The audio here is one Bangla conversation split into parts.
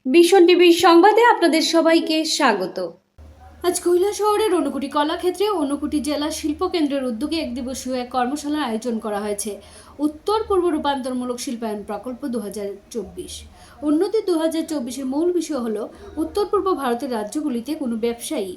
ভীষণ টিভির সংবাদে আপনাদের সবাইকে স্বাগত। আজ কৈলাসহরের ঊনকোটি কলাক্ষেত্রে ঊনকোটি জেলা শিল্পকেন্দ্রের উদ্যোগে এক দিবসীয় এক কর্মশালার আয়োজন করা হয়েছে। উত্তর পূর্ব রূপান্তরমূলক শিল্পায়ন প্রকল্প 2024 উন্নতি 2024-এর মূল বিষয় হলো উত্তর পূর্ব ভারতের রাজ্যগুলিতে কোনো ব্যবসায়ী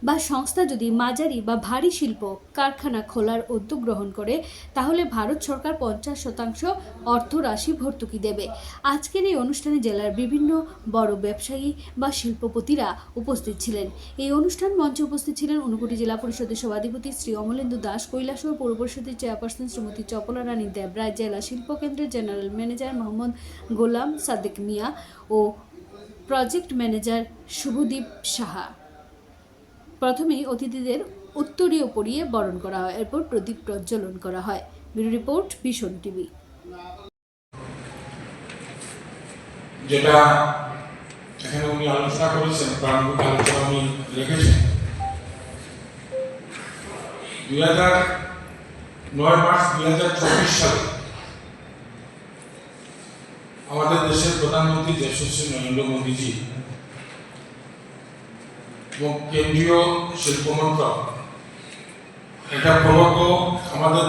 বা সংস্থা যদি মাঝারি বা ভারী শিল্প কারখানা খোলার উদ্যোগ গ্রহণ করে তাহলে ভারত সরকার 50% অর্থ রাশি ভর্তুকি দেবে। আজকের এই অনুষ্ঠানে জেলার বিভিন্ন বড় ব্যবসায়ী বা শিল্পপতিরা উপস্থিত ছিলেন। এই অনুষ্ঠান মঞ্চে উপস্থিত ছিলেন ঊনকোটি জেলা পরিষদের সভাধিপতি শ্রী অমলেন্দু দাস, কৈলাসহর পৌর পরিষদের চেয়ারপারসন শ্রীমতী চপলা রানী দেবরায়, জেলা শিল্পকেন্দ্রের জেনারেল ম্যানেজার মোহাম্মদ গোলাম সাদেক মিয়া ও প্রজেক্ট ম্যানেজার শুভদীপ সাহা। প্রথমেই অতিথিদের উত্তরীয় পরিয়ে বরণ করা হয়, এরপর প্রদীপ প্রজ্বলন করা হয়। ব্যুরো রিপোর্ট, ভীষণ টিভি। যেটা এখানে উনি আলোচনা করেছেন, প্রারম্ভিক আলোচনা উনি রেখেছেন, 9 মার্চ 2024 সালে আমাদের দেশের প্রধানমন্ত্রী যশস্বী নরেন্দ্র মোদীজি এবং কেন্দ্রীয় শিল্প মন্ত্রক এটা প্রকল্প আমাদের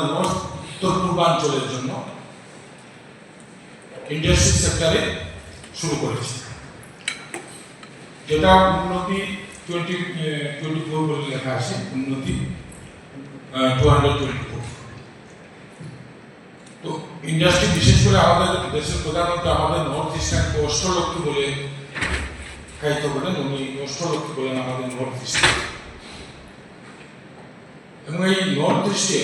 উত্তর পূর্বাঞ্চলের জন্য ইন্ডাস্ট্রি সেক্টরে শুরু করেছে, যেটা উন্নতি 2024 বলে লেখা আছে, উন্নতি 224। তো ইন্ডাস্ট্রি বিশেষ করে আমাদের দেশের প্রধানমন্ত্রী আমাদের নর্থ ইস্টার্নকে অষ্টলক্ষ্মী বলে খ্যাত করেন, উনি অষ্টলক্ষ্মী বলেন আমাদের নর্থ ইস্টে। এবং এই নর্থ ইস্টে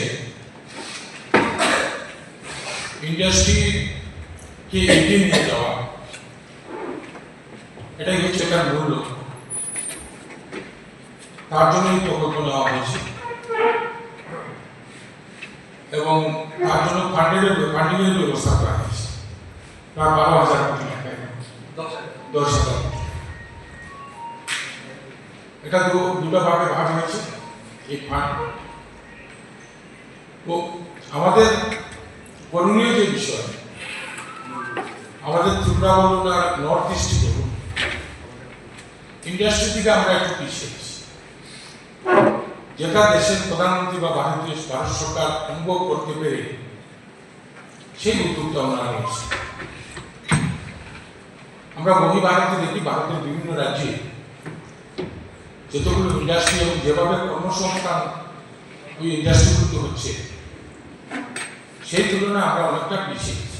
ইন্ডাস্ট্রিকে এগিয়ে নিয়ে যাওয়া, এটাই হচ্ছে এটার মূল লক্ষ্য। তার জন্য এই প্রকল্প নেওয়া হয়েছে এবং তার জন্য ফান্ডিংয়ের ব্যবস্থা করা হয়েছে প্রায় 12,000 কোটি টাকা, 10,000 কোটি। এটা দুটো ভাগে ভাগ হয়েছে এই ফান্ড। তো আমাদের করণীয় যে বিষয়, আমাদের ত্রিপুরা বলুন আর নর্থ ইস্ট বলুন, ইন্ডাস্ট্রি থেকে আমরা একটু পিছিয়ে আছি, যেটা দেশের প্রধানমন্ত্রী বা ভারত সরকার অনুভব করতে পেরে সেই উদ্যোগটা আমরা নিয়েছি। আমরা ভারতে দেখি, ভারতের বিভিন্ন রাজ্যে যতগুলো ইন্ডাস্ট্রি এবং যেভাবে কর্মসংস্থান ওই ইন্ডাস্ট্রিগুলোতে হচ্ছে, সেই তুলনায় আমরা অনেকটা পিছিয়ে আছি।